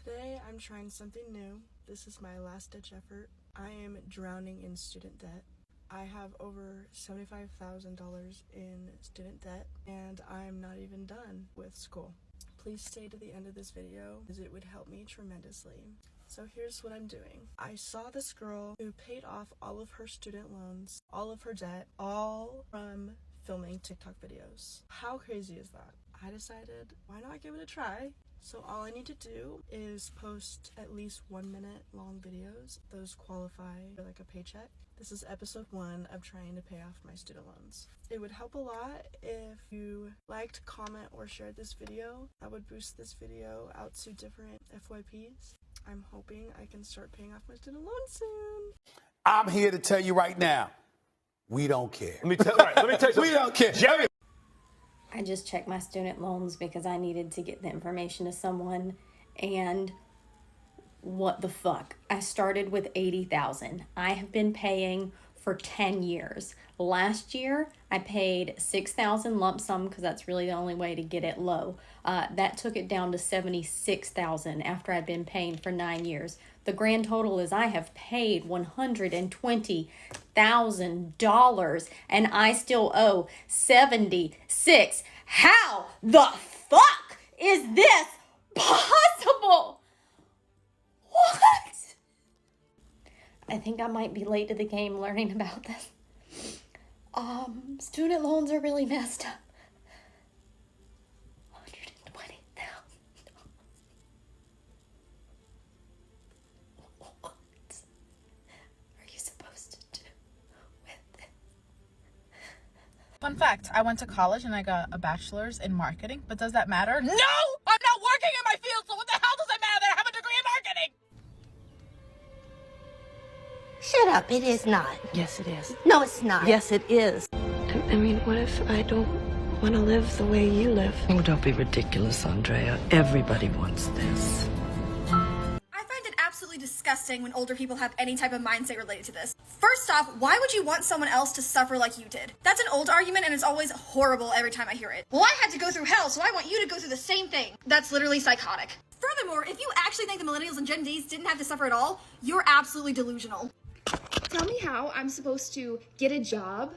Today I'm trying something new. This is my last ditch effort. I am drowning in student debt. I have over $75,000 in student debt and I'm not even done with school. Please stay to the end of this video as it would help me tremendously. So here's what I'm doing. I saw this girl who paid off all of her student loans, all of her debt, all from filming TikTok videos. How crazy is that? I decided, why not give it a try? So all I need to do is post at least 1 minute long videos. Those qualify for like a paycheck. This is episode 1 of trying to pay off my student loans. It would help a lot if you liked, comment, or shared this video. I would boost this video out to different FYPs. I'm hoping I can start paying off my student loans soon. I'm here to tell you right now, we don't care. Let me tell you something. We don't care. Jerry. I just checked my student loans because I needed to get the information to someone, and what the fuck? I started with $80,000. I have been paying for 10 years. Last year, I paid $6,000 lump sum because that's really the only way to get it low. That took it down to $76,000 after I'd been paying for 9 years. The grand total is I have paid $120,000 and I still owe $76,000. How the fuck is this possible? What? I think I might be late to the game learning about this. Student loans are really messed up. $120,000. What are you supposed to do with it? Fun fact, I went to college and I got a bachelor's in marketing, but does that matter? No! I'm not working in my field, so what the hell does it matter that I have a degree in marketing? Shut up, it is not. Yes, it is. No, it's not. Yes, it is. I mean, what if I don't want to live the way you live? Oh, don't be ridiculous, Andrea. Everybody wants this. I find it absolutely disgusting when older people have any type of mindset related to this. First off, why would you want someone else to suffer like you did? That's an old argument and it's always horrible every time I hear it. Well, I had to go through hell, so I want you to go through the same thing. That's literally psychotic. Furthermore, if you actually think the millennials and Gen Zs didn't have to suffer at all, you're absolutely delusional. Tell me how I'm supposed to get a job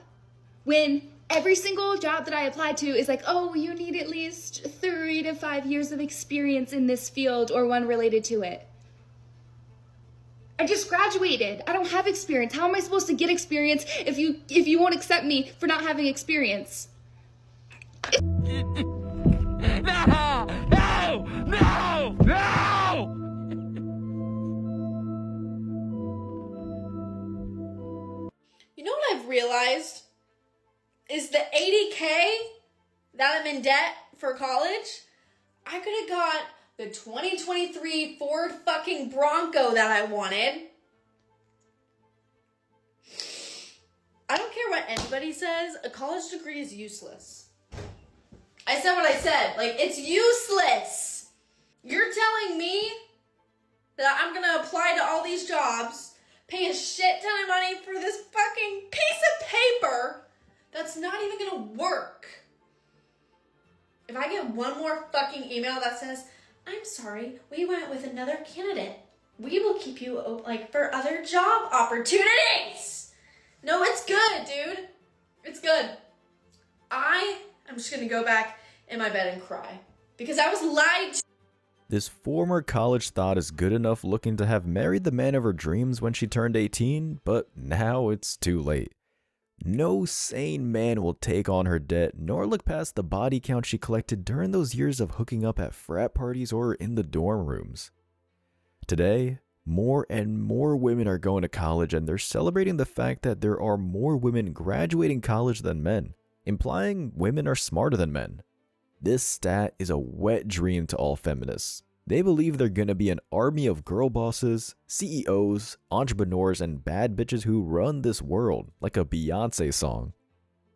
when every single job that I applied to is like, oh, you need at least 3 to 5 years of experience in this field or one related to it. I just graduated. I don't have experience. How am I supposed to get experience if you won't accept me for not having experience? No! No! No! No! You know what I've realized? Is the $80K that I'm in debt for college, I could have got the 2023 Ford fucking Bronco that I wanted. I don't care what anybody says, a college degree is useless. I said what I said, like, it's useless. You're telling me that I'm gonna apply to all these jobs, pay a shit ton of money for this fucking piece of paper that's not even gonna work. If I get one more fucking email that says, I'm sorry, we went with another candidate, we will keep you for other job opportunities. No, it's good, dude. It's good. I'm just gonna go back in my bed and cry because I was lied to. This former college thought is good enough looking to have married the man of her dreams when she turned 18, but now it's too late. No sane man will take on her debt, nor look past the body count she collected during those years of hooking up at frat parties or in the dorm rooms. Today, more and more women are going to college, and they're celebrating the fact that there are more women graduating college than men, implying women are smarter than men. This stat is a wet dream to all feminists. They believe they're gonna be an army of girl bosses, CEOs, entrepreneurs, and bad bitches who run this world, like a Beyonce song.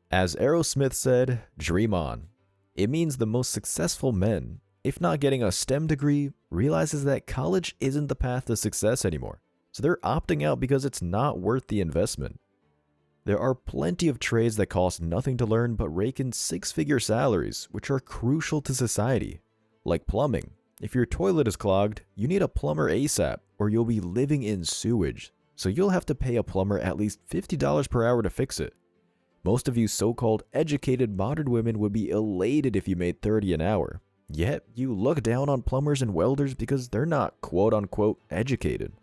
As Aerosmith said, dream on. It means the most successful men, if not getting a STEM degree, realizes that college isn't the path to success anymore, so they're opting out because it's not worth the investment. There are plenty of trades that cost nothing to learn but rake in 6-figure salaries, which are crucial to society, like plumbing, If your toilet is clogged, you need a plumber ASAP, or you'll be living in sewage. So you'll have to pay a plumber at least $50 per hour to fix it. Most of you so-called educated modern women would be elated if you made $30 an hour. Yet, you look down on plumbers and welders because they're not quote-unquote educated.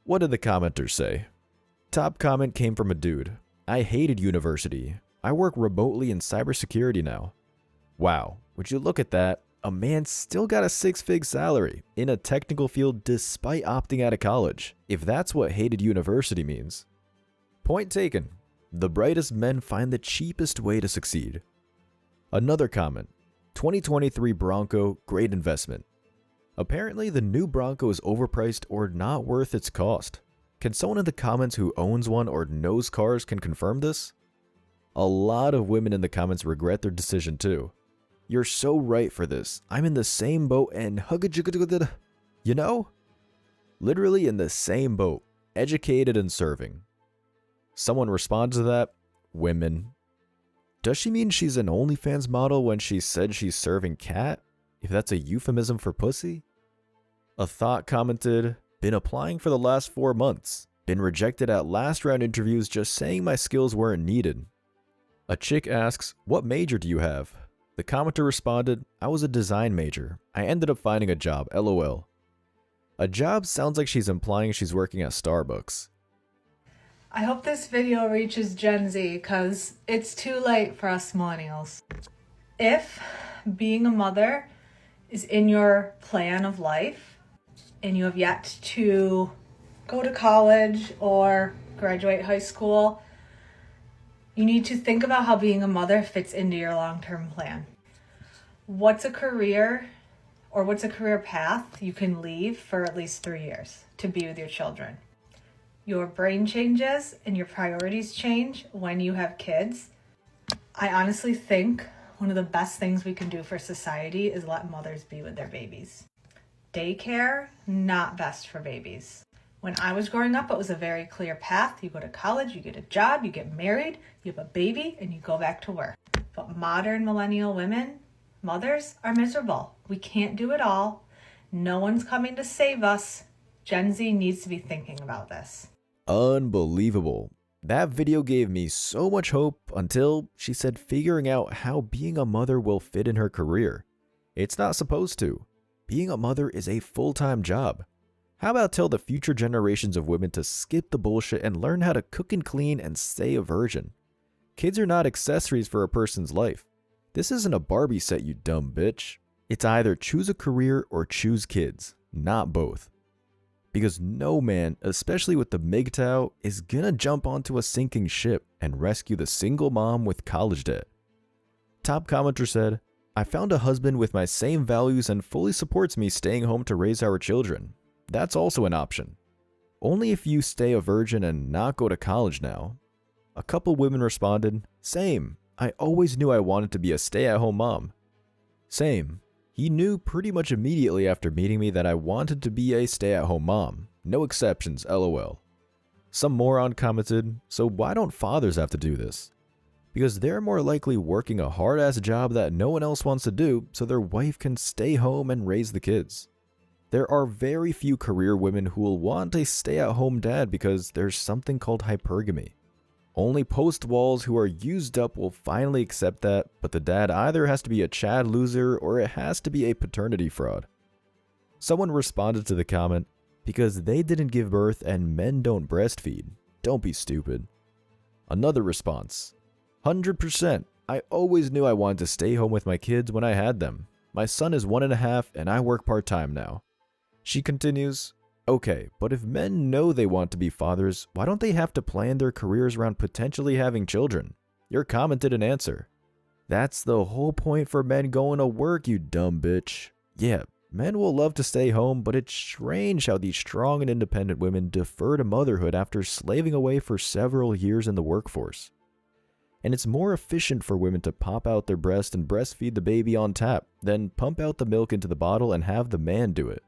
What did the commenters say? Top comment came from a dude. I hated university. I work remotely in cybersecurity now. Wow, would you look at that? A man still got a 6-figure salary in a technical field despite opting out of college, if that's what hated university means. Point taken. The brightest men find the cheapest way to succeed. Another comment. 2023 Bronco, great investment. Apparently the new Bronco is overpriced or not worth its cost. Can someone in the comments who owns one or knows cars can confirm this? A lot of women in the comments regret their decision too. You're so right for this. I'm in the same boat and you know? Literally in the same boat, educated and serving. Someone responds to that, women. Does she mean she's an OnlyFans model when she said she's serving cat? If that's a euphemism for pussy? A thought commented, been applying for the last 4 months. Been rejected at last round interviews just saying my skills weren't needed. A chick asks, what major do you have? The commenter responded, I was a design major. I ended up finding a job, lol. A job sounds like she's implying she's working at Starbucks. I hope this video reaches Gen Z because it's too late for us millennials. If being a mother is in your plan of life and you have yet to go to college or graduate high school, you need to think about how being a mother fits into your long-term plan. What's a career or what's a career path you can leave for at least 3 years to be with your children? Your brain changes and your priorities change when you have kids. I honestly think one of the best things we can do for society is let mothers be with their babies. Daycare, not best for babies. When I was growing up, it was a very clear path. You go to college, you get a job, you get married, you have a baby, and you go back to work. But modern millennial women, mothers, are miserable. We can't do it all. No one's coming to save us. Gen Z needs to be thinking about this. Unbelievable. That video gave me so much hope until she said figuring out how being a mother will fit in her career. It's not supposed to. Being a mother is a full-time job. How about tell the future generations of women to skip the bullshit and learn how to cook and clean and stay a virgin? Kids are not accessories for a person's life. This isn't a Barbie set, you dumb bitch. It's either choose a career or choose kids, not both. Because no man, especially with the MGTOW, is gonna jump onto a sinking ship and rescue the single mom with college debt. Top commenter said, I found a husband with my same values and fully supports me staying home to raise our children. That's also an option. Only if you stay a virgin and not go to college now. A couple women responded, same. I always knew I wanted to be a stay-at-home mom. Same. He knew pretty much immediately after meeting me that I wanted to be a stay-at-home mom. No exceptions, lol. Some moron commented, so why don't fathers have to do this? Because they're more likely working a hard-ass job that no one else wants to do so their wife can stay home and raise the kids. There are very few career women who will want a stay-at-home dad because there's something called hypergamy. Only post-walls who are used up will finally accept that, but the dad either has to be a Chad loser or it has to be a paternity fraud. Someone responded to the comment, because they didn't give birth and men don't breastfeed. Don't be stupid. Another response, 100%. I always knew I wanted to stay home with my kids when I had them. My son is 1.5 and I work part-time now. She continues, okay, but if men know they want to be fathers, why don't they have to plan their careers around potentially having children? Your comment didn't answer. That's the whole point for men going to work, you dumb bitch. Yeah, men will love to stay home, but it's strange how these strong and independent women defer to motherhood after slaving away for several years in the workforce. And it's more efficient for women to pop out their breast and breastfeed the baby on tap than pump out the milk into the bottle and have the man do it.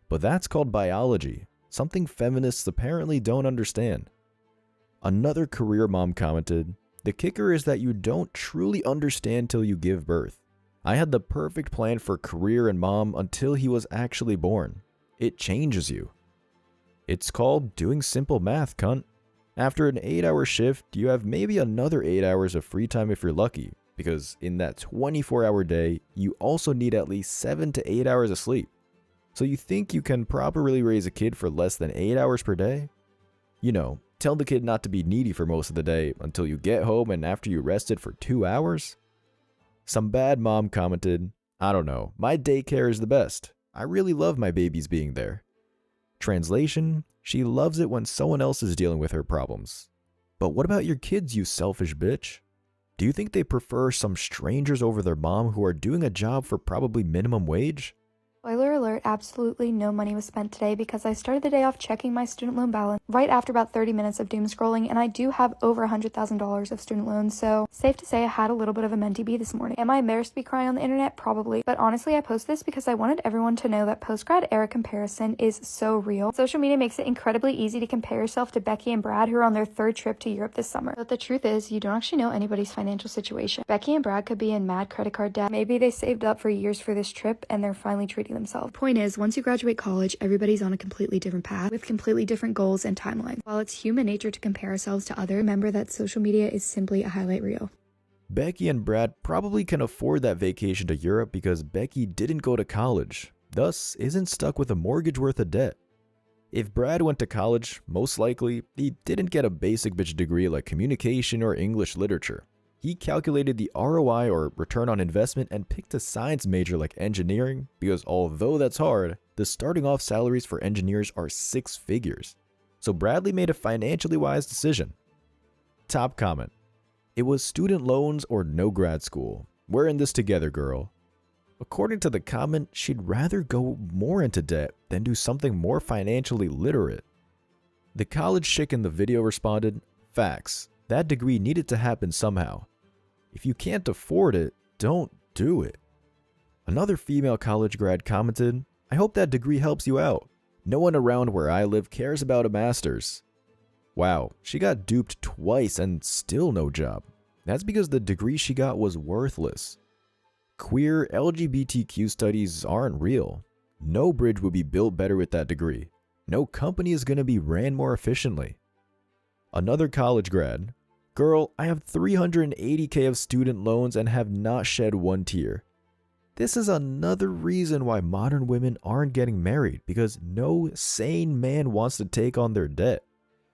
But that's called biology, something feminists apparently don't understand. Another career mom commented, the kicker is that you don't truly understand till you give birth. I had the perfect plan for career and mom until he was actually born. It changes you. It's called doing simple math, cunt. After an 8-hour shift, you have maybe another 8 hours of free time if you're lucky, because in that 24-hour day, you also need at least 7 to 8 hours of sleep. So you think you can properly raise a kid for less than 8 hours per day? You know, tell the kid not to be needy for most of the day until you get home and after you rested for 2 hours? Some bad mom commented, I don't know, my daycare is the best. I really love my babies being there. Translation, she loves it when someone else is dealing with her problems. But what about your kids, you selfish bitch? Do you think they prefer some strangers over their mom who are doing a job for probably minimum wage? Spoiler alert, absolutely no money was spent today because I started the day off checking my student loan balance right after about 30 minutes of doom scrolling, and I do have over $100,000 of student loans, so safe to say I had a little bit of a mentee bee this morning. Am I embarrassed to be crying on the internet? Probably, but honestly I post this because I wanted everyone to know that post-grad era comparison is so real. Social media makes it incredibly easy to compare yourself to Becky and Brad, who are on their 3rd trip to Europe this summer. But the truth is, you don't actually know anybody's financial situation. Becky and Brad could be in mad credit card debt. Maybe they saved up for years for this trip and they're finally treating themselves. The point is, once you graduate college, everybody's on a completely different path with completely different goals and timelines. While it's human nature to compare ourselves to others, remember that social media is simply a highlight reel. Becky and Brad probably can afford that vacation to Europe because Becky didn't go to college, thus isn't stuck with a mortgage worth of debt. If Brad went to college, most likely, he didn't get a basic bitch degree like communication or English literature. He calculated the ROI or return on investment and picked a science major like engineering because although that's hard, the starting off salaries for engineers are 6 figures. So Bradley made a financially wise decision. Top comment. It was student loans or no grad school. We're in this together, girl. According to the comment, she'd rather go more into debt than do something more financially literate. The college chick in the video responded, facts. That degree needed to happen somehow. If you can't afford it, don't do it. Another female college grad commented, I hope that degree helps you out. No one around where I live cares about a master's. Wow, she got duped twice and still no job. That's because the degree she got was worthless. Queer LGBTQ studies aren't real. No bridge would be built better with that degree. No company is going to be ran more efficiently. Another college grad, girl, I have $380K of student loans and have not shed one tear. This is another reason why modern women aren't getting married, because no sane man wants to take on their debt.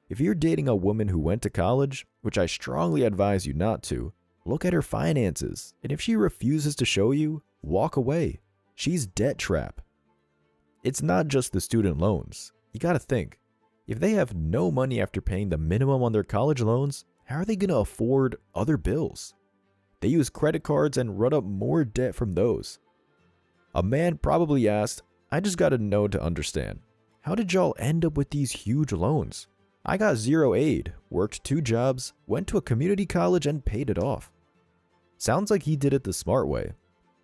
If you're dating a woman who went to college, which I strongly advise you not to, look at her finances, and if she refuses to show you, walk away. She's debt trap. It's not just the student loans. You gotta think, if they have no money after paying the minimum on their college loans, how are they going to afford other bills? They use credit cards and run up more debt from those. A man probably asked, I just got to know to understand. How did y'all end up with these huge loans? I got zero aid, worked 2 jobs, went to a community college and paid it off. Sounds like he did it the smart way.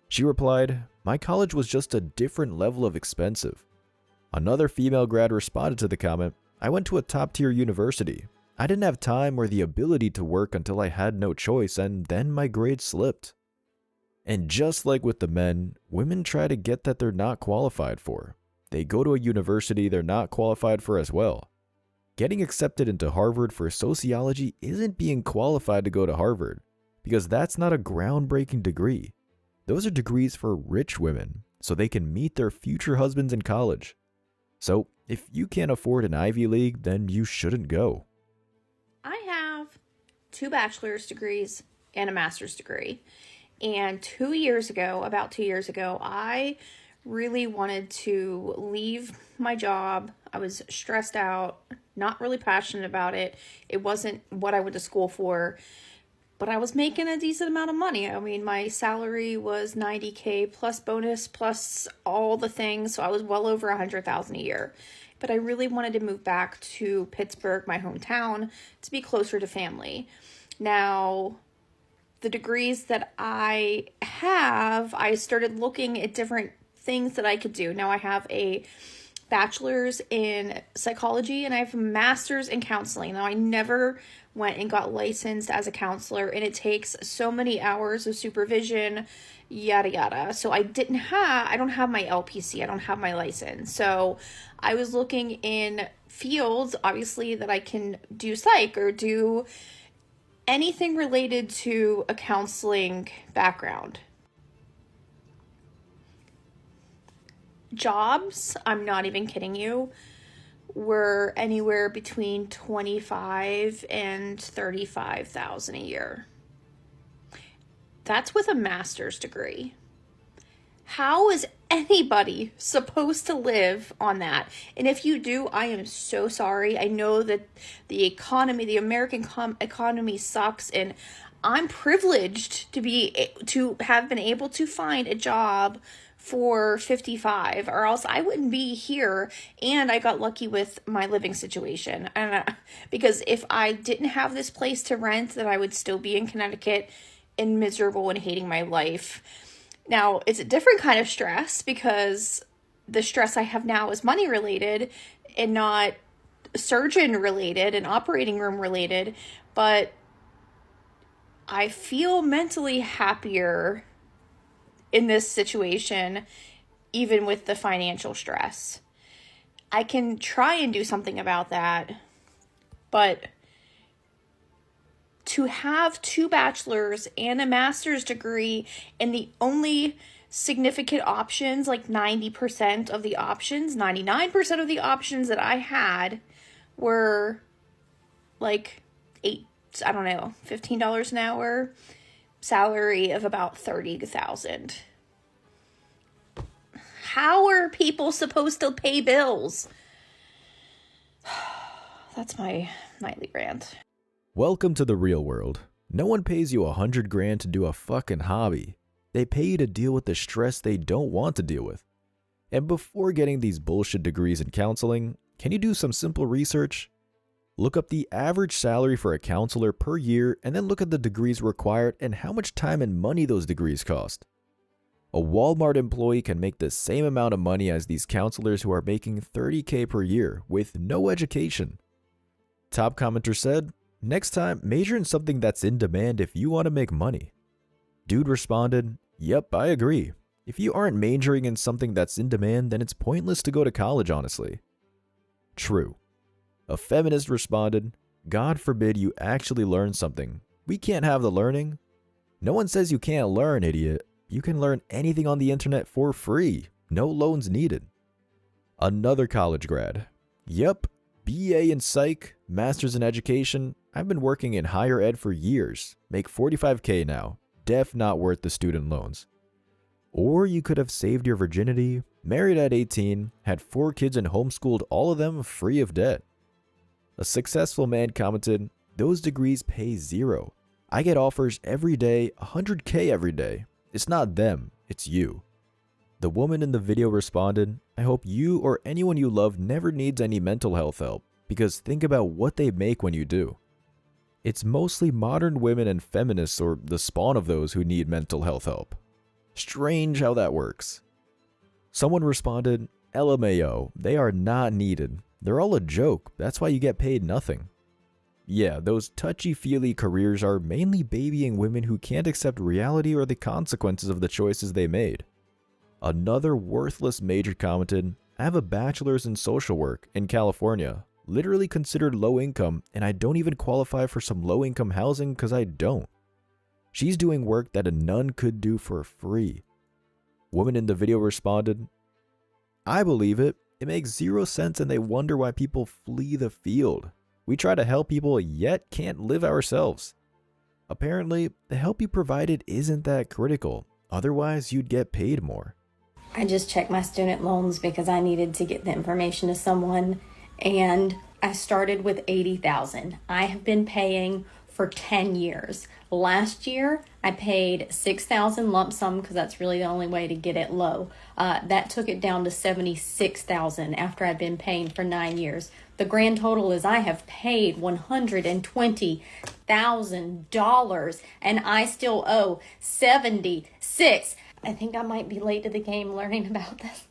She replied, my college was just a different level of expensive. Another female grad responded to the comment, I went to a top-tier university. I didn't have time or the ability to work until I had no choice, and then my grades slipped. And just like with the men, women try to get that they're not qualified for. They go to a university they're not qualified for as well. Getting accepted into Harvard for sociology isn't being qualified to go to Harvard, because that's not a groundbreaking degree. Those are degrees for rich women, so they can meet their future husbands in college. So, if you can't afford an Ivy League, then you shouldn't go. I have 2 bachelor's degrees and a master's degree. And about 2 years ago, I really wanted to leave my job. I was stressed out, not really passionate about it. It wasn't what I went to school for, but I was making a decent amount of money. I mean, my salary was $90K plus bonus plus all the things. So I was well over $100,000 a year. But I really wanted to move back to Pittsburgh, my hometown, to be closer to family. Now, the degrees that I have, I started looking at different things that I could do. Now I have a bachelor's in psychology and I have a master's in counseling. Now, I never went and got licensed as a counselor, and it takes so many hours of supervision, yada yada. So I don't have my LPC, I don't have my license. So I was looking in fields, obviously, that I can do psych or do anything related to a counseling background. Jobs, I'm not even kidding you, were anywhere between 25 and 35,000 a year. That's with a master's degree. How is anybody supposed to live on that? And if you do, I am so sorry. I know that the American economy sucks, and I'm privileged to have been able to find a job for 55, or else I wouldn't be here. And I got lucky with my living situation, and because if I didn't have this place to rent, then I would still be in Connecticut and miserable and hating my life. Now, it's a different kind of stress because the stress I have now is money related and not surgeon related and operating room related, but I feel mentally happier in this situation, even with the financial stress. I can try and do something about that, but to have 2 bachelors and a master's degree, and the only significant options, like 90% of the options, 99% of the options that I had were like $15 an hour, salary of about $30,000. How are people supposed to pay bills? That's my nightly rant. Welcome to the real world. No one pays you $100,000 to do a fucking hobby. They pay you to deal with the stress they don't want to deal with. And before getting these bullshit degrees in counseling, can you do some simple research? Look up the average salary for a counselor per year, and then look at the degrees required and how much time and money those degrees cost. A Walmart employee can make the same amount of money as these counselors who are making $30,000 per year with no education. Top commenter said, "Next time, major in something that's in demand if you want to make money." Dude responded, "Yep, I agree. If you aren't majoring in something that's in demand, then it's pointless to go to college, honestly." True. A feminist responded, "God forbid you actually learn something. We can't have the learning." No one says you can't learn, idiot. You can learn anything on the internet for free. No loans needed. Another college grad. "Yep, BA in psych, master's in education. I've been working in higher ed for years. Make $45,000 now. Def not worth the student loans." Or you could have saved your virginity, married at 18, had 4 kids and homeschooled all of them free of debt. A successful man commented, "Those degrees pay zero. I get offers every day, $100,000 every day. It's not them, it's you." The woman in the video responded, "I hope you or anyone you love never needs any mental health help, because think about what they make when you do." It's mostly modern women and feminists, or the spawn of those, who need mental health help. Strange how that works. Someone responded, "LMAO, they are not needed. They're all a joke. That's why you get paid nothing." Yeah, those touchy-feely careers are mainly babying women who can't accept reality or the consequences of the choices they made. Another worthless major commented, "I have a bachelor's in social work in California, literally considered low income, and I don't even qualify for some low income housing because I don't." She's doing work that a nun could do for free. Woman in the video responded, "I believe it. It makes zero sense and they wonder why people flee the field. We try to help people yet can't live ourselves. Apparently, the help you provided isn't that critical. Otherwise, you'd get paid more." I just checked my student loans because I needed to get the information to someone, and I started with $80,000. I have been paying for 10 years. Last year, I paid $6,000 lump sum because that's really the only way to get it low. That took it down to $76,000 after I've been paying for 9 years. The grand total is I have paid $120,000 and I still owe $76,000. I think I might be late to the game learning about this.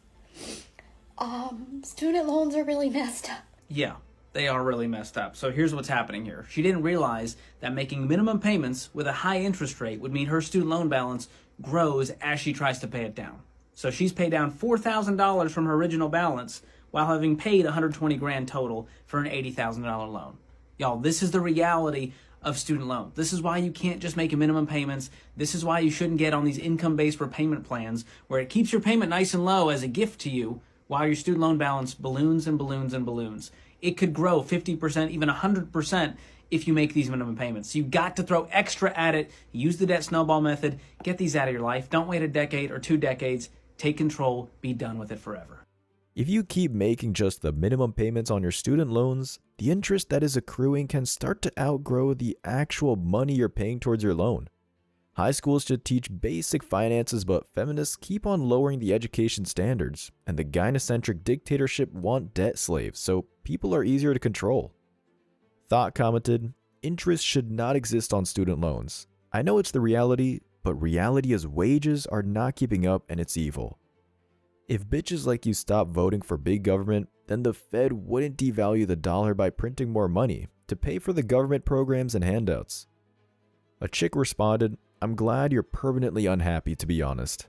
Student loans are really messed up. Yeah, they are really messed up. So here's what's happening here. She didn't realize that making minimum payments with a high interest rate would mean her student loan balance grows as she tries to pay it down. So she's paid down $4,000 from her original balance while having paid $120,000 total for an $80,000 loan. Y'all, this is the reality of student loans. This is why you can't just make minimum payments. This is why you shouldn't get on these income-based repayment plans where it keeps your payment nice and low as a gift to you while your student loan balance balloons and balloons and balloons. It could grow 50%, even 100% if you make these minimum payments. You got to throw extra at it. Use the debt snowball method. Get these out of your life. Don't wait a decade or 2 decades. Take control. Be done with it forever. If you keep making just the minimum payments on your student loans, the interest that is accruing can start to outgrow the actual money you're paying towards your loan. High schools should teach basic finances, but feminists keep on lowering the education standards, and the gynocentric dictatorship want debt slaves, so people are easier to control. Thought commented, interest should not exist on student loans. I know it's the reality, but reality is wages are not keeping up and it's evil. If bitches like you stop voting for big government, then the Fed wouldn't devalue the dollar by printing more money to pay for the government programs and handouts. A chick responded, I'm glad you're permanently unhappy, to be honest.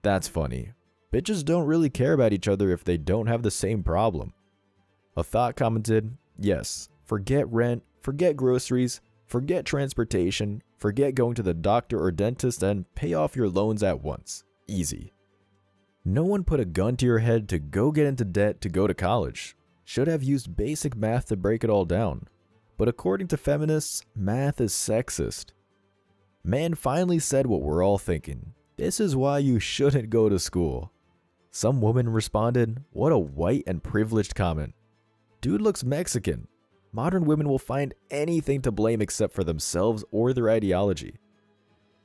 That's funny. Bitches don't really care about each other if they don't have the same problem. A thought commented, yes, forget rent, forget groceries, forget transportation, forget going to the doctor or dentist, and pay off your loans at once. Easy. No one put a gun to your head to go get into debt to go to college. Should have used basic math to break it all down. But according to feminists, math is sexist. Man finally said what we're all thinking. This is why you shouldn't go to school. Some woman responded, what a white and privileged comment. Dude looks Mexican. Modern women will find anything to blame except for themselves or their ideology.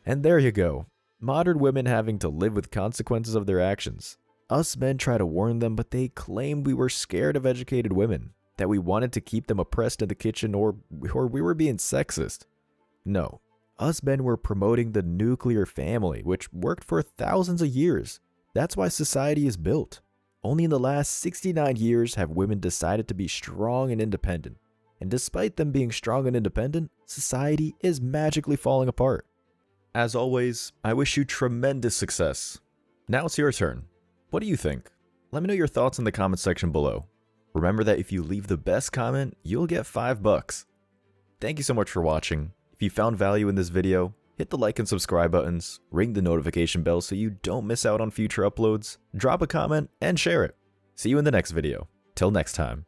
And there you go. Modern women having to live with consequences of their actions. Us men try to warn them, but they claim we were scared of educated women, that we wanted to keep them oppressed in the kitchen, or we were being sexist. No, us men were promoting the nuclear family, which worked for thousands of years. That's why society is built. Only in the last 69 years have women decided to be strong and independent. And despite them being strong and independent, society is magically falling apart. As always, I wish you tremendous success. Now it's your turn. What do you think? Let me know your thoughts in the comment section below. Remember that if you leave the best comment, you'll get $5. Thank you so much for watching. If you found value in this video, hit the like and subscribe buttons, ring the notification bell so you don't miss out on future uploads, drop a comment, and share it. See you in the next video. Till next time.